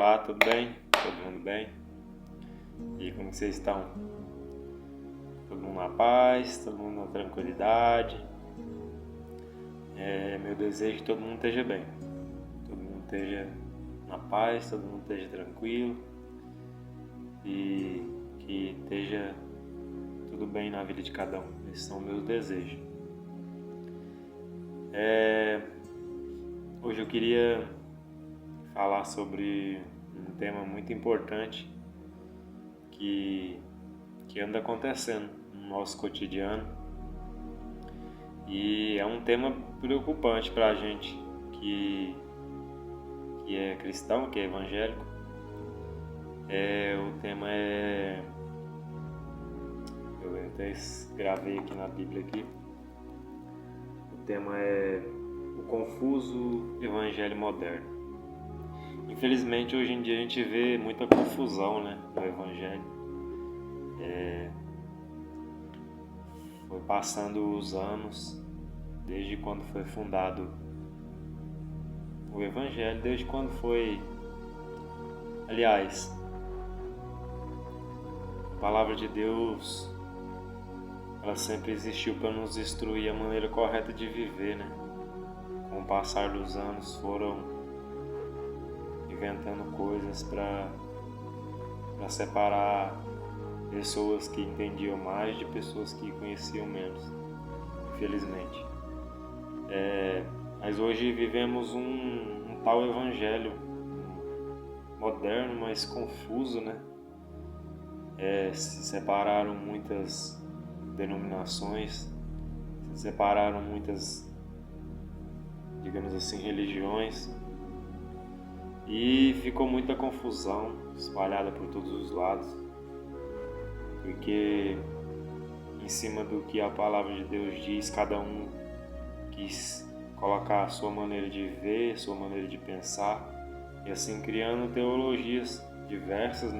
Olá, tudo bem? Todo mundo bem? E como que vocês estão? Todo mundo na paz, todo mundo na tranquilidade. Meu desejo é que todo mundo esteja bem. Todo mundo esteja na paz, todo mundo esteja tranquilo e que esteja tudo bem na vida de cada um. Esses são meus desejos. Hoje eu queria falar sobre um tema muito importante que anda acontecendo no nosso cotidiano, e é um tema preocupante para a gente que é cristão, que é evangélico. O tema eu até gravei aqui na Bíblia aqui. O tema é o confuso evangelho moderno. Infelizmente, hoje em dia a gente vê muita confusão, no evangelho. Foi passando os anos, desde quando foi fundado o evangelho, desde quando foi... Aliás, a palavra de Deus, ela sempre existiu para nos instruir a maneira correta de viver, Com o passar dos anos foram inventando coisas para separar pessoas que entendiam mais de pessoas que conheciam menos, infelizmente. Mas hoje vivemos um tal evangelho moderno, mas confuso, Se separaram muitas denominações, se separaram muitas, digamos assim, religiões, e ficou muita confusão espalhada por todos os lados, porque em cima do que a palavra de Deus diz, cada um quis colocar a sua maneira de ver, sua maneira de pensar, e assim criando teologias diversas,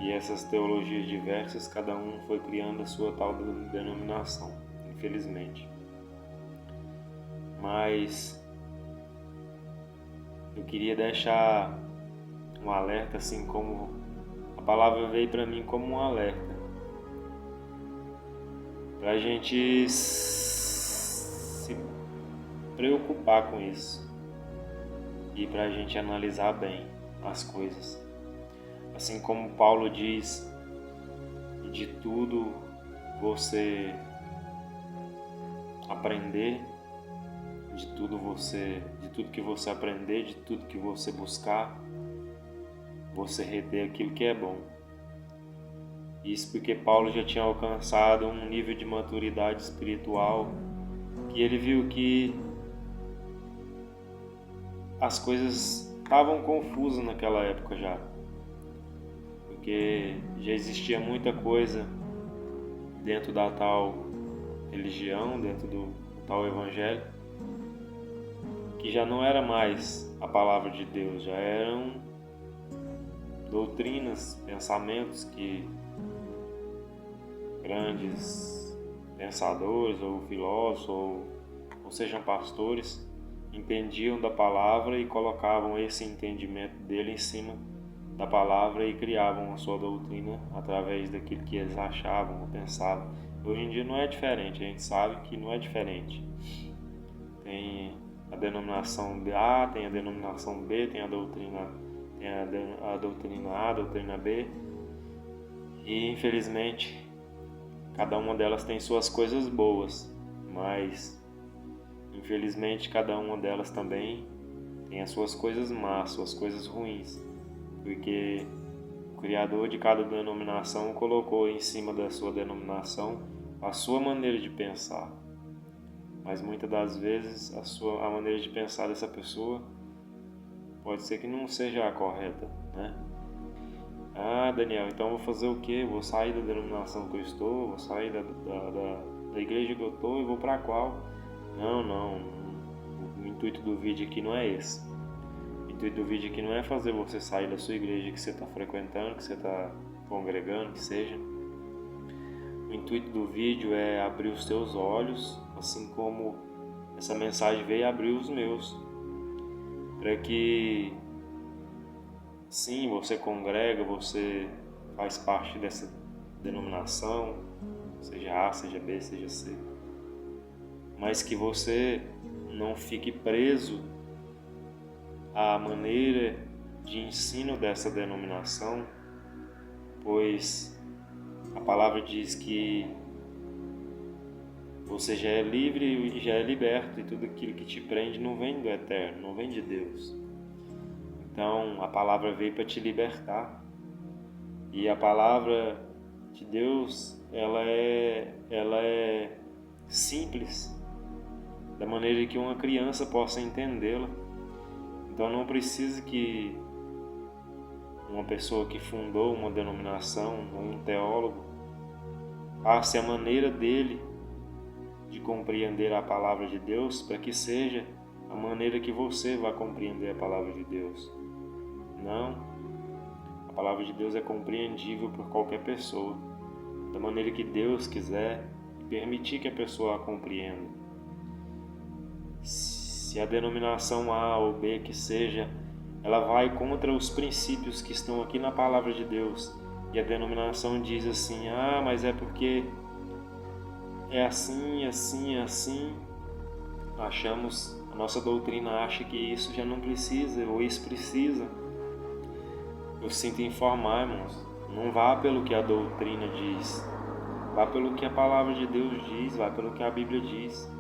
E essas teologias diversas, cada um foi criando a sua tal denominação, infelizmente. Mas eu queria deixar um alerta, assim como a palavra veio para mim como um alerta, para a gente se preocupar com isso e para a gente analisar bem as coisas. Assim como Paulo diz, de tudo você aprender, de tudo que você aprender, de tudo que você buscar, você reter aquilo que é bom. Isso porque Paulo já tinha alcançado um nível de maturidade espiritual que ele viu que as coisas estavam confusas naquela época já, porque já existia muita coisa dentro da tal religião, dentro do tal evangelho, que já não era mais a palavra de Deus, já eram doutrinas, pensamentos que grandes pensadores ou filósofos ou sejam pastores entendiam da palavra e colocavam esse entendimento dele em cima da palavra e criavam a sua doutrina através daquilo que eles achavam ou pensavam. Hoje em dia não é diferente, a gente sabe que não é diferente. Tem a denominação A, tem a denominação B, tem a doutrina A, a doutrina B, e infelizmente cada uma delas tem suas coisas boas, mas infelizmente cada uma delas também tem as suas coisas más, suas coisas ruins, porque o Criador de cada denominação colocou em cima da sua denominação a sua maneira de pensar, mas muitas das vezes a maneira de pensar dessa pessoa pode ser que não seja a correta, Ah, Daniel, então eu vou fazer o quê? Vou sair da denominação que eu estou, vou sair da igreja que eu estou e vou para qual? Não, o intuito do vídeo aqui não é esse. O intuito do vídeo aqui não é fazer você sair da sua igreja que você está frequentando, que você está congregando, que seja. O intuito do vídeo é abrir os teus olhos, assim como essa mensagem veio abrir os meus, para que sim, você congrega, você faz parte dessa denominação, seja A, seja B, seja C, mas que você não fique preso à maneira de ensino dessa denominação, pois a palavra diz que você já é livre e já é liberto, e tudo aquilo que te prende não vem do Eterno, não vem de Deus. Então a palavra veio para te libertar, e a palavra de Deus ela é simples, da maneira que uma criança possa entendê-la. Então não precisa que uma pessoa que fundou uma denominação, um teólogo, passe a maneira dele de compreender a palavra de Deus para que seja a maneira que você vai compreender a palavra de Deus. Não, a palavra de Deus é compreendível por qualquer pessoa, da maneira que Deus quiser e permitir que a pessoa a compreenda. Se a denominação A ou B que seja, ela vai contra os princípios que estão aqui na palavra de Deus, e a denominação diz assim, mas é porque é assim, assim, assim, a nossa doutrina acha que isso já não precisa, ou isso precisa. Eu sinto informar, irmãos, não vá pelo que a doutrina diz, vá pelo que a palavra de Deus diz, vá pelo que a Bíblia diz.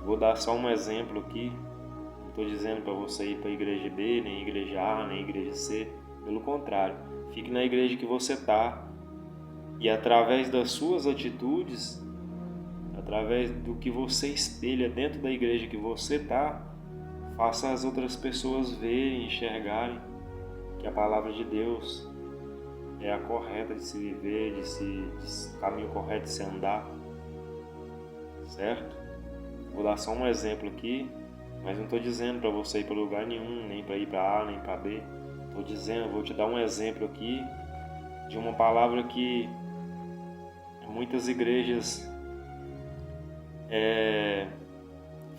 Vou dar só um exemplo aqui, não estou dizendo para você ir para a igreja B, nem igreja A, nem igreja C, pelo contrário, fique na igreja que você está, e através das suas atitudes, através do que você espelha dentro da igreja que você está, faça as outras pessoas verem, enxergarem que a palavra de Deus é a correta de se viver, de caminho correto de se andar, certo? Vou dar só um exemplo aqui, mas não estou dizendo para você ir para lugar nenhum, nem para ir para A, nem para B. Vou te dar um exemplo aqui de uma palavra que muitas igrejas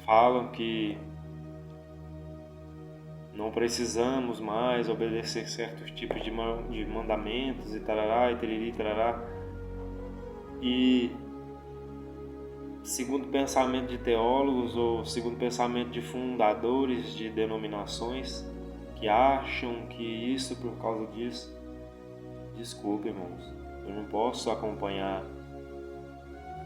falam que não precisamos mais obedecer certos tipos de mandamentos e tarará, e teriri, tarará. E segundo o pensamento de teólogos ou segundo o pensamento de fundadores de denominações que acham que isso por causa disso, desculpe, irmãos, eu não posso acompanhar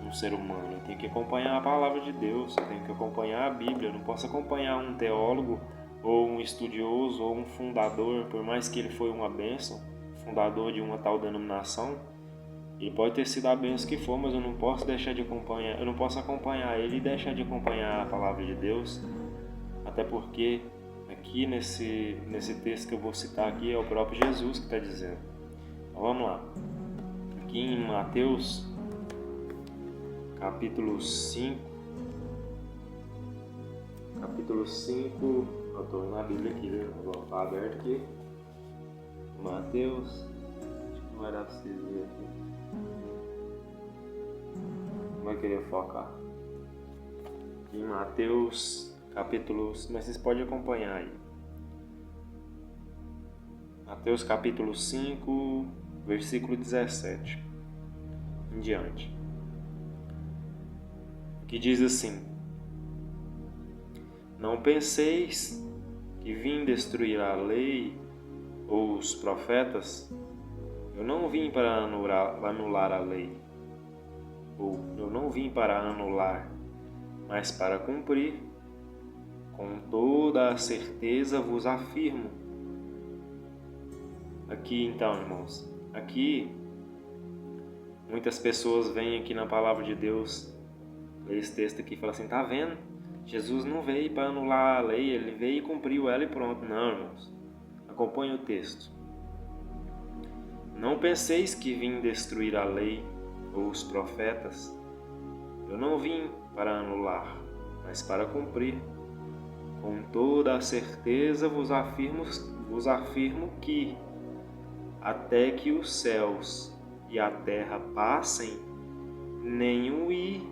um ser humano, eu tenho que acompanhar a palavra de Deus, eu tenho que acompanhar a Bíblia, eu não posso acompanhar um teólogo ou um estudioso ou um fundador, por mais que ele foi uma bênção, fundador de uma tal denominação. Ele pode ter sido a bênção que for, mas eu não posso deixar de acompanhar, eu não posso acompanhar ele e deixar de acompanhar a palavra de Deus, até porque aqui nesse texto que eu vou citar aqui é o próprio Jesus que está dizendo. Então vamos lá, aqui em Mateus capítulo 5, eu estou na Bíblia aqui, viu? Vou estar aberto aqui, Mateus, acho que não vai dar para vocês verem aqui. Vai querer focar em Mateus capítulo, mas vocês podem acompanhar aí. Mateus capítulo 5, versículo 17 em diante, que diz assim: Não penseis que vim destruir a lei ou os profetas. Eu não vim para anular a lei, ou eu não vim para anular, mas para cumprir. Com toda a certeza vos afirmo. Aqui então, irmãos, aqui muitas pessoas vêm aqui na palavra de Deus, lê esse texto aqui e falam assim, tá vendo? Jesus não veio para anular a lei, ele veio e cumpriu ela e pronto. Não, irmãos, acompanhe o texto. Não penseis que vim destruir a lei ou os profetas. Eu não vim para anular, mas para cumprir. Com toda a certeza vos afirmo que, até que os céus e a terra passem, nenhum i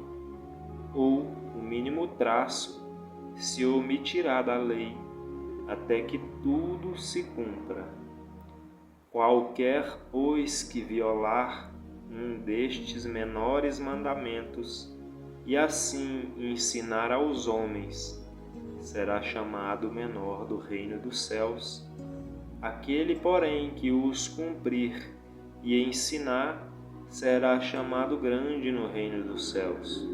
ou o mínimo traço se omitirá da lei, até que tudo se cumpra. Qualquer, pois, que violar um destes menores mandamentos e assim ensinar aos homens, será chamado menor do reino dos céus. Aquele, porém, que os cumprir e ensinar, será chamado grande no reino dos céus.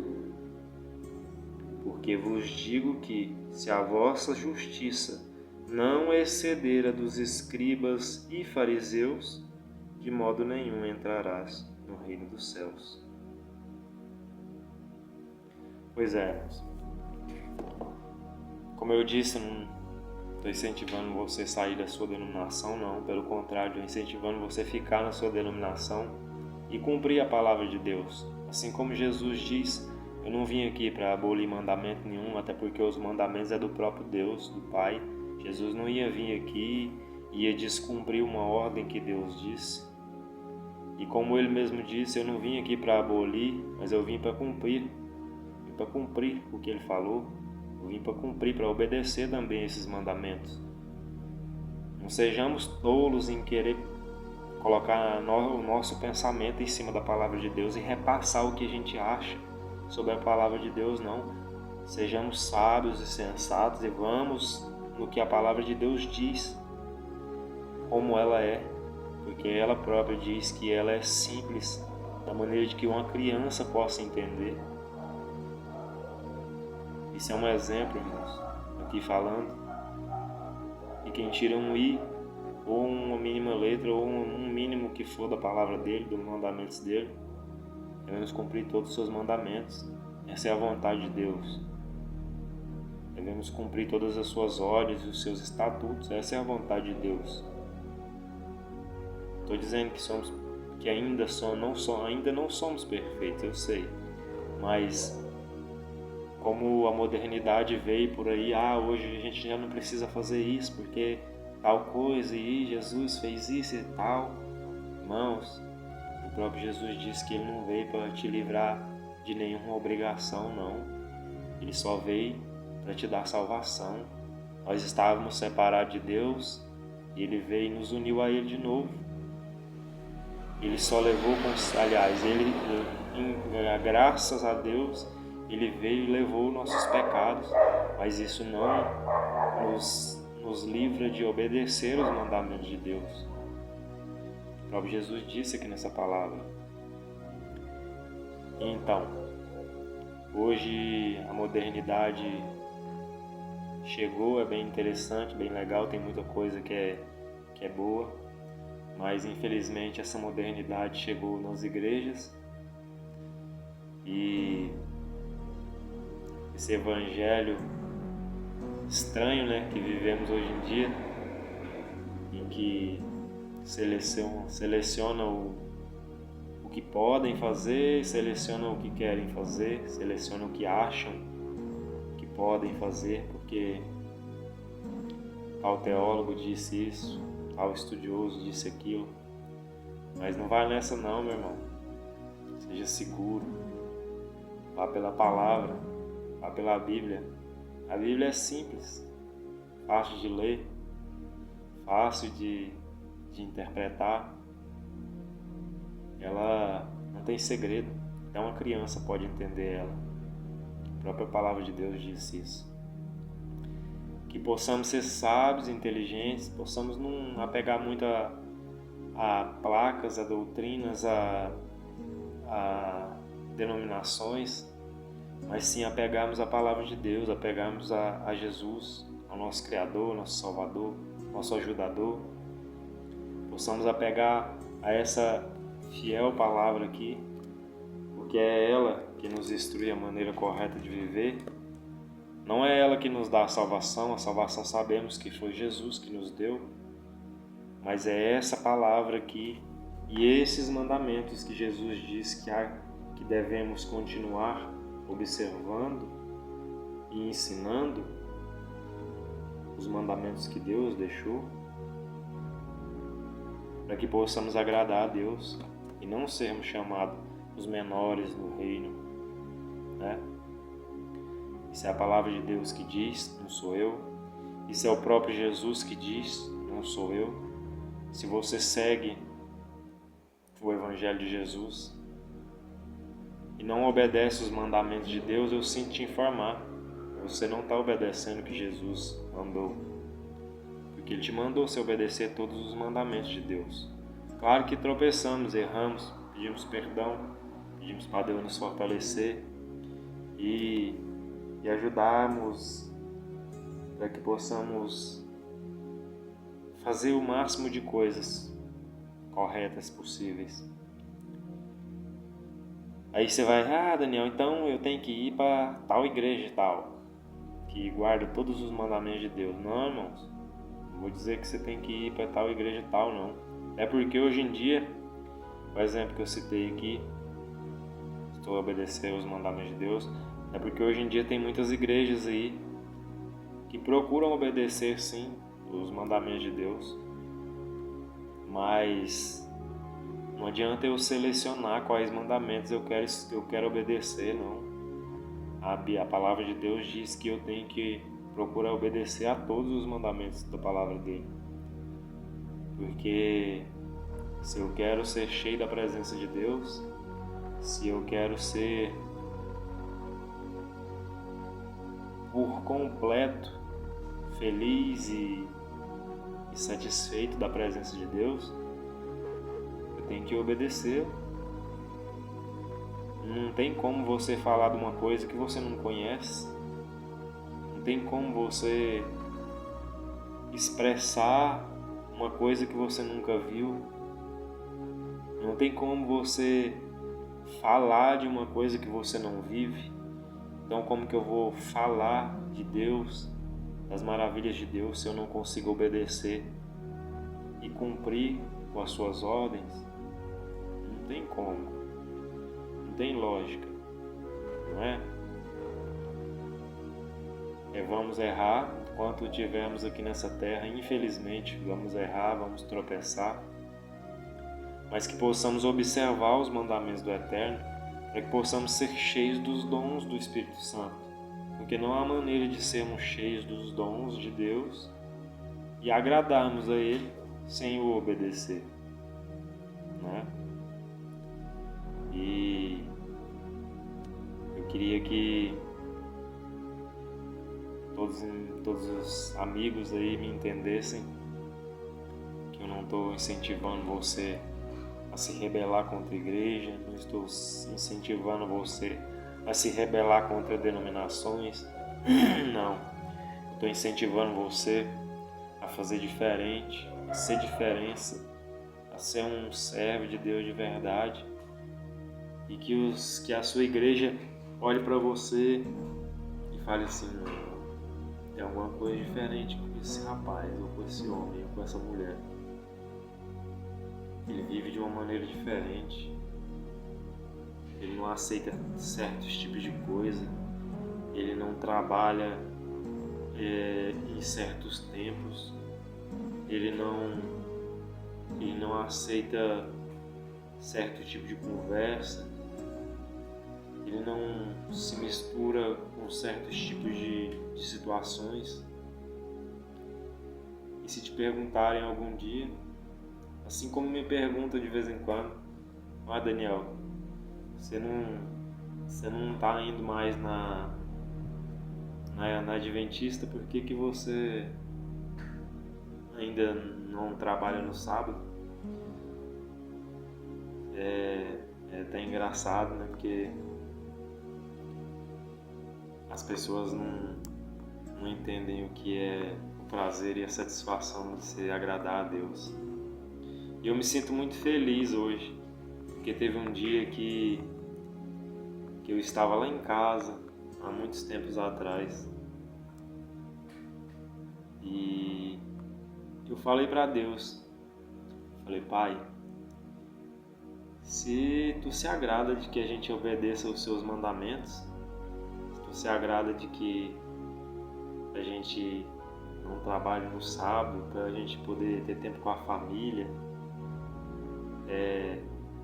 Porque vos digo que, se a vossa justiça não exceder a dos escribas e fariseus, de modo nenhum entrarás no reino dos céus. Pois é, irmãos. Como eu disse, não estou incentivando você a sair da sua denominação, não. Pelo contrário, estou incentivando você a ficar na sua denominação e cumprir a palavra de Deus. Assim como Jesus diz, eu não vim aqui para abolir mandamento nenhum, até porque os mandamentos é do próprio Deus, do Pai. Jesus não ia vir aqui e ia descumprir uma ordem que Deus disse. E como ele mesmo disse, eu não vim aqui para abolir, mas eu vim para cumprir. Vim para cumprir o que ele falou. Eu vim para cumprir, para obedecer também esses mandamentos. Não sejamos tolos em querer colocar o nosso pensamento em cima da palavra de Deus e repassar o que a gente acha sobre a palavra de Deus, não. Sejamos sábios e sensatos e vamos no que a palavra de Deus diz, como ela é, porque ela própria diz que ela é simples, da maneira de que uma criança possa entender. Isso é um exemplo, irmãos, aqui falando. E quem tira um i, ou uma mínima letra, ou um mínimo que for da palavra dele, dos mandamentos dele, devemos cumprir todos os seus mandamentos. Essa é a vontade de Deus. Devemos cumprir todas as suas ordens e os seus estatutos. Essa é a vontade de Deus. Estou dizendo que ainda não somos perfeitos, eu sei. Mas como a modernidade veio por aí, hoje a gente já não precisa fazer isso porque tal coisa, e Jesus fez isso e tal. Irmãos, o próprio Jesus disse que ele não veio para te livrar de nenhuma obrigação, não. Ele só veio para te dar salvação. Nós estávamos separados de Deus e ele veio e nos uniu a ele de novo. Ele só levou, graças a Deus, ele veio e levou nossos pecados, mas isso não nos livra de obedecer os mandamentos de Deus. O próprio Jesus disse aqui nessa palavra. Então, hoje a modernidade chegou, é bem interessante, bem legal, tem muita coisa que é boa, mas infelizmente essa modernidade chegou nas igrejas e esse evangelho estranho, né, que vivemos hoje em dia, em que seleciona o que podem fazer, seleciona o que querem fazer, seleciona o que acham que podem fazer, porque tal teólogo disse isso, tal estudioso disse aquilo. Mas não vai nessa não, meu irmão. Seja seguro, vá pela palavra, vá pela Bíblia. A Bíblia é simples, fácil de ler, fácil de interpretar. Ela não tem segredo, até uma criança pode entender ela. A própria palavra de Deus diz isso. Que possamos ser sábios, inteligentes, possamos não apegar muito a placas, a doutrinas, a denominações, mas sim apegarmos a palavra de Deus, apegarmos a Jesus, ao nosso Criador, nosso Salvador, nosso Ajudador. Possamos apegar a essa fiel palavra aqui, porque é ela que nos instrui a maneira correta de viver. Não é ela que nos dá a salvação sabemos que foi Jesus que nos deu, mas é essa palavra aqui e esses mandamentos que Jesus diz que devemos continuar observando e ensinando, os mandamentos que Deus deixou, para que possamos agradar a Deus e não sermos chamados os menores no reino, né? Isso é a palavra de Deus que diz, não sou eu. Isso é o próprio Jesus que diz, não sou eu. Se você segue o Evangelho de Jesus e não obedece os mandamentos de Deus, eu sinto te informar, você não está obedecendo o que Jesus mandou. Porque Ele te mandou se obedecer todos os mandamentos de Deus. Claro que tropeçamos, erramos, pedimos perdão, pedimos para Deus nos fortalecer e ajudarmos para que possamos fazer o máximo de coisas corretas possíveis. Aí você vai, Daniel, então eu tenho que ir para tal igreja e tal, que guarda todos os mandamentos de Deus. Não, irmãos, não vou dizer que você tem que ir para tal igreja e tal, não. É porque hoje em dia, o exemplo que eu citei aqui, estou a obedecer os mandamentos de Deus, é porque hoje em dia tem muitas igrejas aí que procuram obedecer sim os mandamentos de Deus, mas não adianta eu selecionar quais mandamentos eu quero obedecer, não. A palavra de Deus diz que eu tenho que procurar obedecer a todos os mandamentos da palavra dele. Porque se eu quero ser cheio da presença de Deus, se eu quero ser por completo feliz e satisfeito da presença de Deus, eu tenho que obedecer. Não tem como você falar de uma coisa que você não conhece. Não tem como você expressar uma coisa que você nunca viu. Não tem como você falar de uma coisa que você não vive. Então, como que eu vou falar de Deus, das maravilhas de Deus, se eu não consigo obedecer e cumprir com as suas ordens? Não tem como. Não tem lógica, não é? Vamos errar enquanto estivermos aqui nessa terra. Infelizmente, vamos errar, vamos tropeçar, mas que possamos observar os mandamentos do Eterno, para que possamos ser cheios dos dons do Espírito Santo, porque não há maneira de sermos cheios dos dons de Deus e agradarmos a Ele sem o obedecer, né? E eu queria que todos os amigos aí me entendessem que eu não estou incentivando você a se rebelar contra a igreja, não estou incentivando você a se rebelar contra denominações, não. Estou incentivando você a fazer diferente, a ser diferença, a ser um servo de Deus de verdade, e que a sua igreja olhe para você e fale assim: tem alguma coisa diferente com esse rapaz, ou com esse homem, ou com essa mulher. Ele vive de uma maneira diferente. Ele não aceita certos tipos de coisa. Ele não trabalha em certos tempos. Ele não aceita certo tipo de conversa. Ele não se mistura com certos tipos de situações. E se te perguntarem algum dia, assim como me perguntam de vez em quando: Daniel, você não está indo mais na Adventista, por que você ainda não trabalha no sábado? É até engraçado, né? Porque as pessoas não entendem o que é o prazer e a satisfação de se agradar a Deus. E eu me sinto muito feliz hoje, porque teve um dia que eu estava lá em casa, há muitos tempos atrás, e eu falei para Deus, falei: Pai, se Tu se agrada de que a gente obedeça os Seus mandamentos, se Tu se agrada de que a gente não trabalhe no sábado, para a gente poder ter tempo com a família,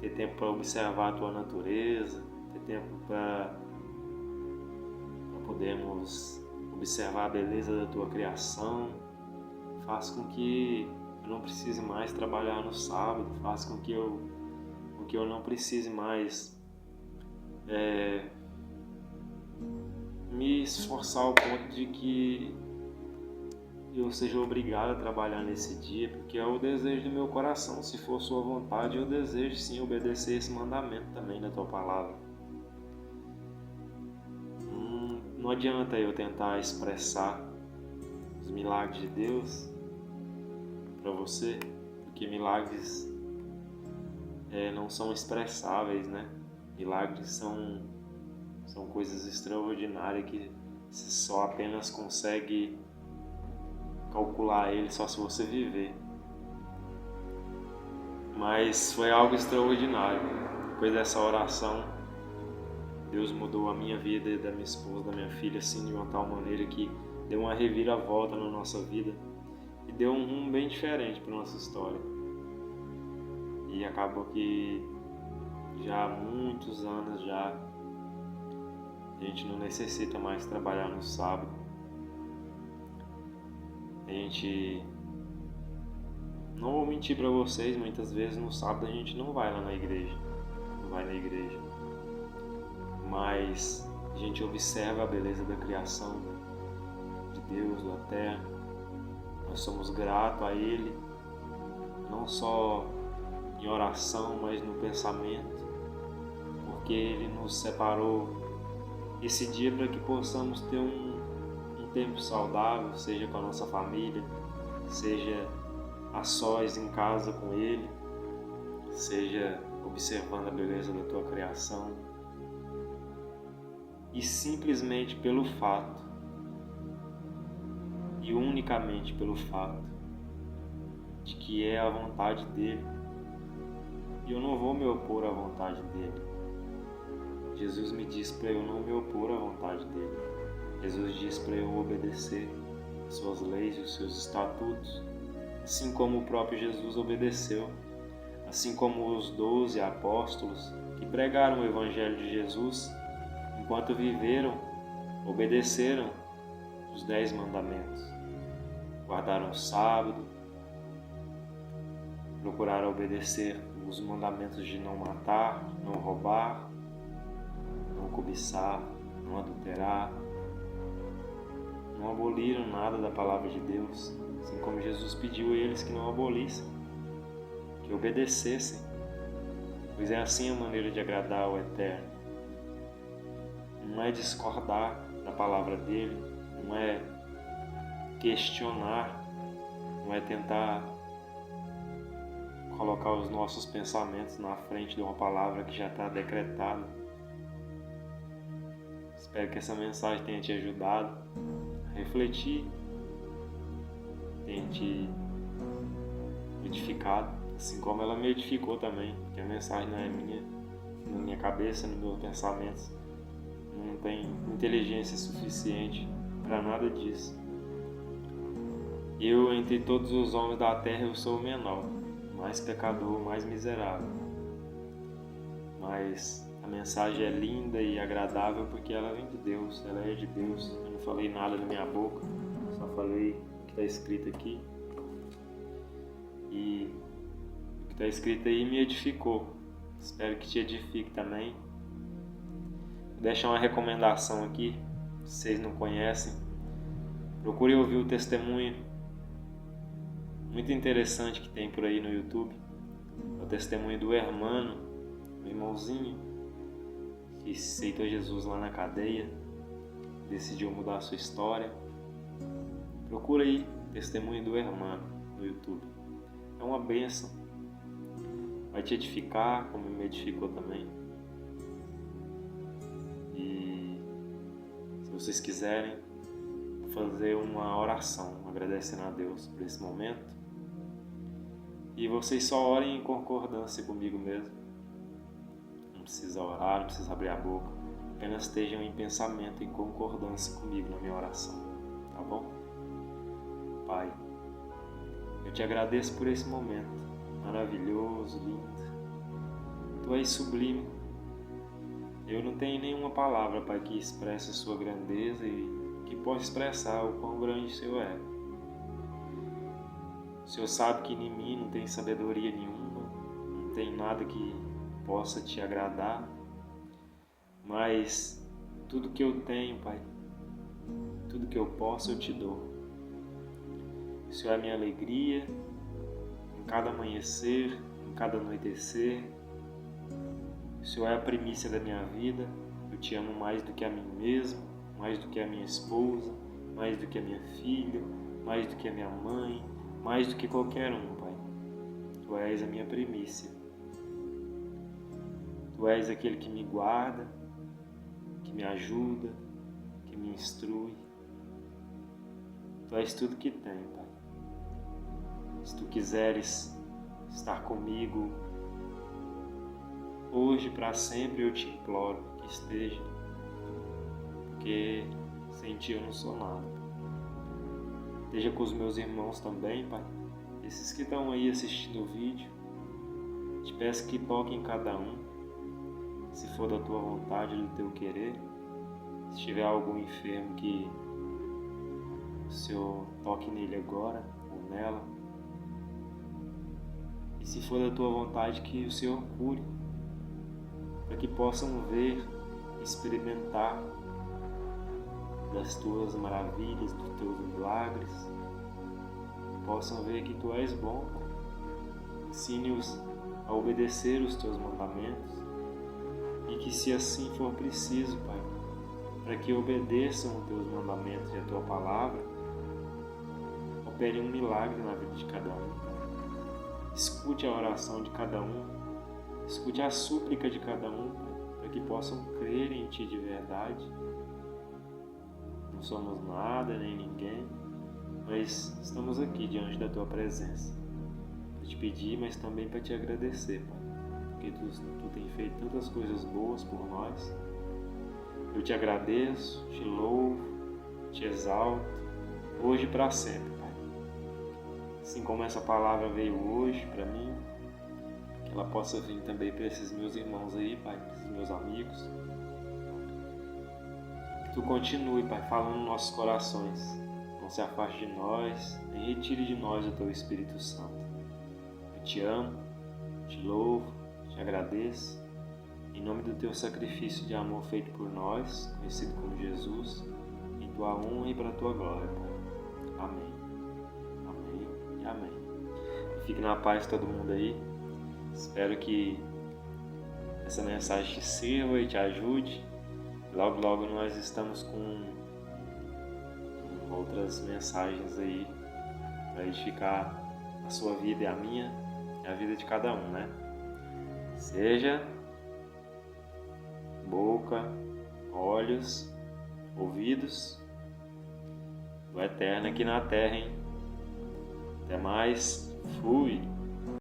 ter tempo para observar a Tua natureza, ter tempo para podermos observar a beleza da tua criação, faz com que eu não precise mais trabalhar no sábado, faz com que eu não precise mais me esforçar ao ponto de que eu seja obrigado a trabalhar nesse dia, porque é o desejo do meu coração. Se for sua vontade, eu desejo sim obedecer esse mandamento também da tua palavra. Não adianta eu tentar expressar os milagres de Deus para você, porque milagres não são expressáveis, né? Milagres são coisas extraordinárias que você só apenas consegue calcular ele só se você viver. Mas foi algo extraordinário. Depois dessa oração, Deus mudou a minha vida e da minha esposa, da minha filha, assim, de uma tal maneira que deu uma reviravolta na nossa vida e deu um rumo bem diferente para nossa história. E acabou que já há muitos anos já a gente não necessita mais trabalhar no sábado. A gente, não vou mentir para vocês, muitas vezes no sábado a gente não vai lá na igreja, mas a gente observa a beleza da criação de Deus, da terra. Nós somos gratos a Ele, não só em oração, mas no pensamento, porque Ele nos separou esse dia para que possamos ter um tempo saudável, seja com a nossa família, seja a sós em casa com Ele, seja observando a beleza da tua criação. E simplesmente pelo fato, e unicamente pelo fato, de que é a vontade dEle, e eu não vou me opor à vontade dEle. Jesus me diz para eu não me opor à vontade dEle. Jesus diz para eu obedecer as suas leis e os seus estatutos, assim como o próprio Jesus obedeceu, assim como os 12 apóstolos que pregaram o Evangelho de Jesus, enquanto viveram, obedeceram os 10 mandamentos, guardaram o sábado, procuraram obedecer os mandamentos de não matar, não roubar, não cobiçar, não adulterar, não aboliram nada da palavra de Deus, assim como Jesus pediu a eles que não abolissem, que obedecessem, pois é assim a maneira de agradar ao Eterno. Não é discordar da palavra dele, não é questionar, não é tentar colocar os nossos pensamentos na frente de uma palavra que já está decretada. Espero que essa mensagem tenha te ajudado a refletir, tenha te edificado, assim como ela me edificou também, porque a mensagem não é minha, na minha cabeça, nos meus pensamentos. Não tem inteligência suficiente para nada disso. Eu, entre todos os homens da terra, eu sou o menor, mais pecador, mais miserável. Mas a mensagem é linda e agradável porque ela vem de Deus, ela é de Deus. Eu não falei nada da minha boca, só falei o que está escrito aqui. E o que está escrito aí me edificou. Espero que te edifique também. Vou deixar uma recomendação aqui, se vocês não conhecem. Procure ouvir o testemunho muito interessante que tem por aí no YouTube. É o testemunho do Hermano, meu irmãozinho, que aceitou Jesus lá na cadeia, decidiu mudar a sua história. Procura aí, testemunho do Hermano, no YouTube. É uma bênção. Vai te edificar, como me edificou também. E se vocês quiserem fazer uma oração, agradecendo a Deus por esse momento, e vocês só orem em concordância comigo mesmo. Não precisa orar, não precisa abrir a boca, apenas estejam em pensamento, em concordância comigo na minha oração, tá bom? Pai, eu te agradeço por esse momento maravilhoso, lindo. Tu és sublime. Eu não tenho nenhuma palavra, Pai, que expresse a sua grandeza e que possa expressar o quão grande o Senhor é. O Senhor sabe que em mim não tem sabedoria nenhuma, não tem nada que possa te agradar, mas tudo que eu tenho, Pai, tudo que eu posso eu te dou. O Senhor é a minha alegria, em cada amanhecer, em cada anoitecer. O Senhor é a primícia da minha vida. Eu te amo mais do que a mim mesmo, mais do que a minha esposa, mais do que a minha filha, mais do que a minha mãe, mais do que qualquer um, Pai. Tu és a minha primícia. Tu és aquele que me guarda, que me ajuda, que me instrui. Tu és tudo que tem, Pai. Se tu quiseres estar comigo hoje para sempre, eu te imploro que esteja, porque sem ti eu não sou nada. Esteja com os meus irmãos também, Pai, esses que estão aí assistindo o vídeo. Te peço que toque em cada um, se for da tua vontade, do teu querer. Se tiver algum enfermo, que o Senhor toque nele agora ou nela. E se for da tua vontade, que o Senhor cure, para que possam ver, experimentar das tuas maravilhas, dos teus milagres, possam ver que tu és bom. Ensine-os a obedecer os teus mandamentos e que, se assim for preciso, Pai, para que obedeçam os teus mandamentos e a tua palavra, opere um milagre na vida de cada um. Escute a oração de cada um, escute a súplica de cada um, para que possam crer em ti de verdade. Não somos nada nem ninguém, mas estamos aqui diante da tua presença para te pedir, mas também para te agradecer, Pai, porque tu tem feito tantas coisas boas por nós. Eu te agradeço, te louvo, te exalto, hoje e para sempre, Pai. Assim como essa palavra veio hoje para mim, que ela possa vir também para esses meus irmãos aí, Pai, para esses meus amigos. Que tu continue, Pai, falando nos nossos corações. Não se afaste de nós, nem retire de nós o teu Espírito Santo. Eu te amo, te louvo, te agradeço. Em nome do teu sacrifício de amor feito por nós, conhecido como Jesus, em tua honra e para a tua glória, Pai. Amém. Amém e amém. E fique na paz todo mundo aí. Espero que essa mensagem te sirva e te ajude. Logo, logo nós estamos com outras mensagens aí para edificar a sua vida e a minha e a vida de cada um, né? Seja boca, olhos, ouvidos do Eterno aqui na terra, hein? Até mais. Fui!